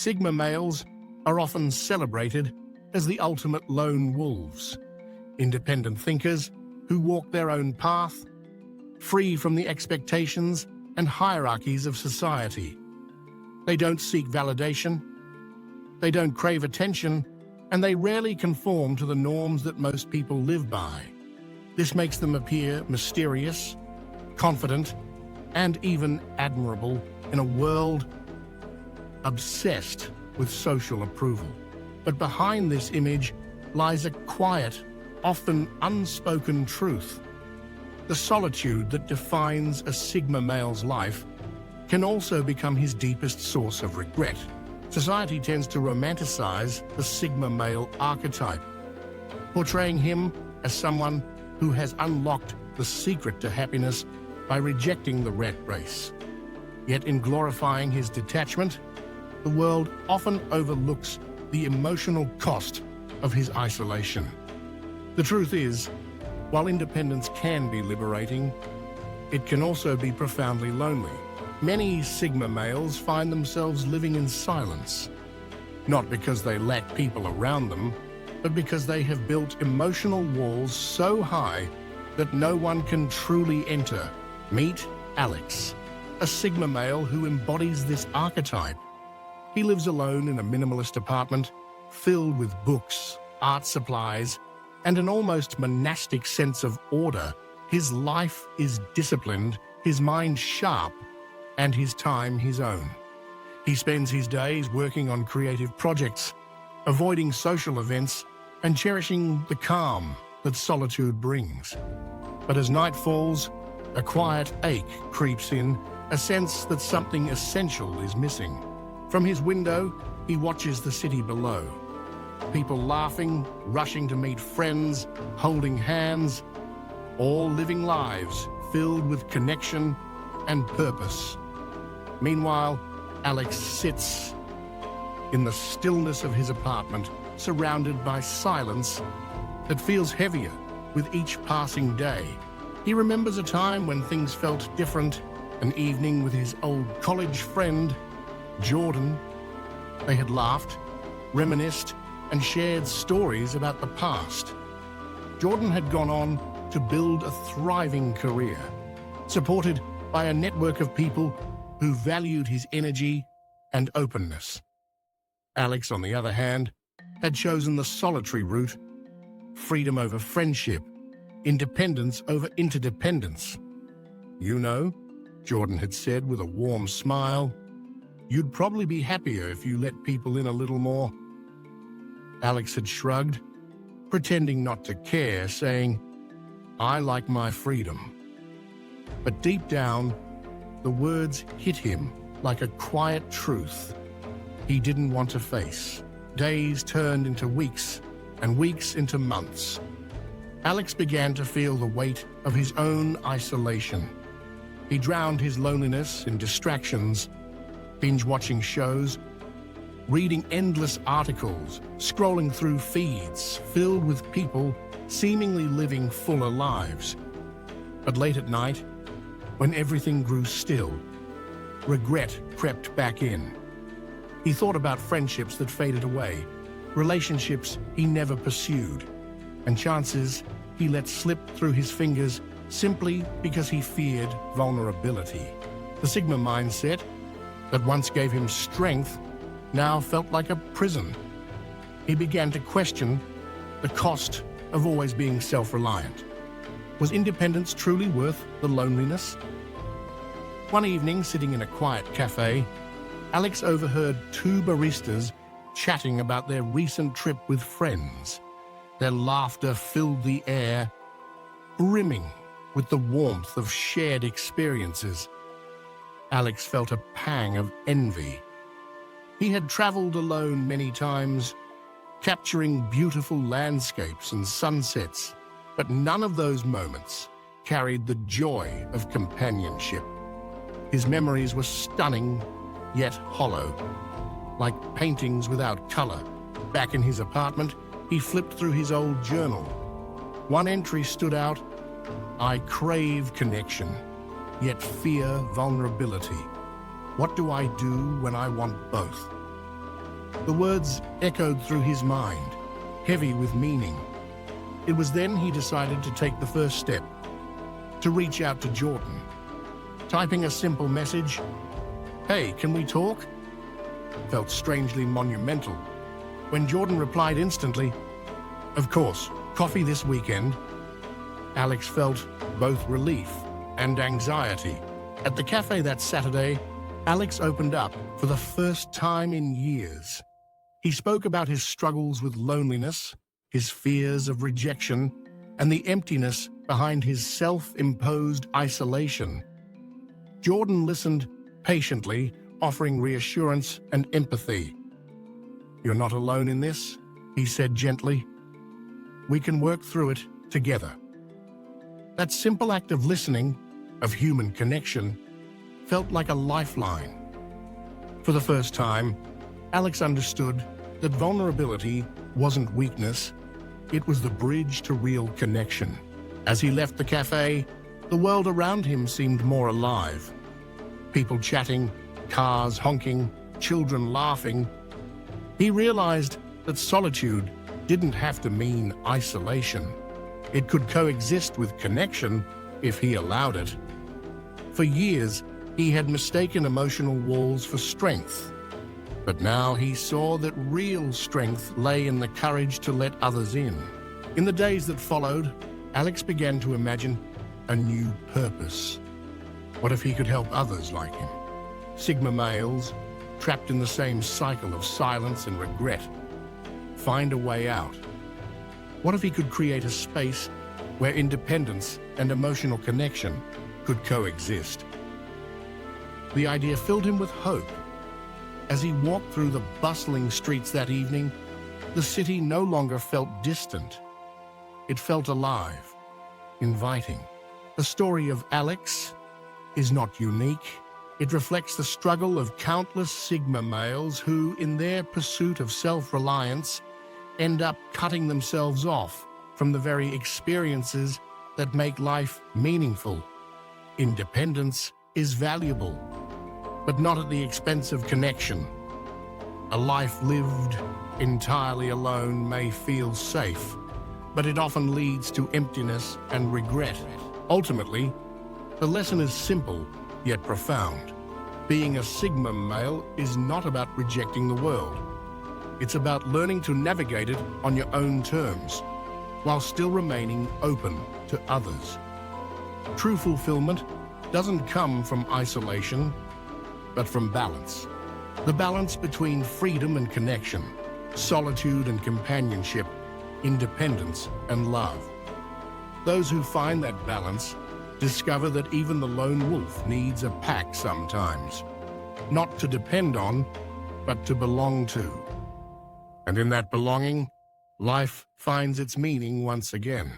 Sigma males are often celebrated as the ultimate lone wolves, independent thinkers who walk their own path, free from the expectations and hierarchies of society. They don't seek validation, they don't crave attention, and they rarely conform to the norms that most people live by. This makes them appear mysterious, confident, and even admirable in a world obsessed with social approval. But behind this image lies a quiet, often unspoken truth. The solitude that defines a Sigma male's life can also become his deepest source of regret. Society tends to romanticize the Sigma male archetype, portraying him as someone who has unlocked the secret to happiness by rejecting the rat race. Yet in glorifying his detachment, the world often overlooks the emotional cost of his isolation. The truth is, while independence can be liberating, it can also be profoundly lonely. Many Sigma males find themselves living in silence, not because they lack people around them, but because they have built emotional walls so high that no one can truly enter. Meet Alex, a Sigma male who embodies this archetype. He lives alone in a minimalist apartment filled with books, art supplies, and an almost monastic sense of order. His life is disciplined, his mind sharp, and his time his own. He spends his days working on creative projects, avoiding social events, and cherishing the calm that solitude brings. But as night falls, a quiet ache creeps in, a sense that something essential is missing. From his window, he watches the city below. People laughing, rushing to meet friends, holding hands, all living lives filled with connection and purpose. Meanwhile, Alex sits in the stillness of his apartment, surrounded by silence that feels heavier with each passing day. He remembers a time when things felt different, an evening with his old college friend, Jordan. They had laughed, reminisced, and shared stories about the past. Jordan had gone on to build a thriving career, supported by a network of people who valued his energy and openness. Alex, on the other hand, had chosen the solitary route, freedom over friendship, independence over interdependence. "You know," Jordan had said with a warm smile, "you'd probably be happier if you let people in a little more." Alex had shrugged, pretending not to care, saying, "I like my freedom." But deep down, the words hit him like a quiet truth he didn't want to face. Days turned into weeks, and weeks into months. Alex began to feel the weight of his own isolation. He drowned his loneliness in distractions, binge-watching shows, reading endless articles, scrolling through feeds filled with people seemingly living fuller lives. But late at night, when everything grew still, regret crept back in. He thought about friendships that faded away, relationships he never pursued, and chances he let slip through his fingers simply because he feared vulnerability. The Sigma mindset that once gave him strength now felt like a prison. He began to question the cost of always being self-reliant. Was independence truly worth the loneliness? One evening, sitting in a quiet cafe, Alex overheard two baristas chatting about their recent trip with friends. Their laughter filled the air, brimming with the warmth of shared experiences. Alex felt a pang of envy. He had traveled alone many times, capturing beautiful landscapes and sunsets, but none of those moments carried the joy of companionship. His memories were stunning, yet hollow, like paintings without color. Back in his apartment, he flipped through his old journal. One entry stood out: "I crave connection, yet fear vulnerability. What do I do when I want both?" The words echoed through his mind, heavy with meaning. It was then he decided to take the first step, to reach out to Jordan. Typing a simple message, "Hey, can we talk?" felt strangely monumental. When Jordan replied instantly, "Of course, coffee this weekend," Alex felt both relief and anxiety. At the cafe that Saturday, Alex opened up for the first time in years. He spoke about his struggles with loneliness, his fears of rejection, and the emptiness behind his self-imposed isolation. Jordan listened patiently, offering reassurance and empathy. "You're not alone in this," he said gently. "We can work through it together." That simple act of listening, of human connection, felt like a lifeline. For the first time, Alex understood that vulnerability wasn't weakness, it was the bridge to real connection. As he left the cafe, the world around him seemed more alive. People chatting, cars honking, children laughing. He realized that solitude didn't have to mean isolation. It could coexist with connection if he allowed it. For years, he had mistaken emotional walls for strength. But now he saw that real strength lay in the courage to let others in. In the days that followed, Alex began to imagine a new purpose. What if he could help others like him? Sigma males, trapped in the same cycle of silence and regret, find a way out. What if he could create a space where independence and emotional connection could coexist? The idea filled him with hope. As he walked through the bustling streets that evening, the city no longer felt distant. It felt alive, inviting. The story of Alex is not unique. It reflects the struggle of countless Sigma males who, in their pursuit of self-reliance, end up cutting themselves off from the very experiences that make life meaningful. Independence is valuable, but not at the expense of connection. A life lived entirely alone may feel safe, but it often leads to emptiness and regret. Ultimately, the lesson is simple, yet profound. Being a Sigma male is not about rejecting the world. It's about learning to navigate it on your own terms, while still remaining open to others. True fulfillment doesn't come from isolation, but from balance. The balance between freedom and connection, solitude and companionship, independence and love. Those who find that balance discover that even the lone wolf needs a pack sometimes. Not to depend on, but to belong to. And in that belonging, life finds its meaning once again.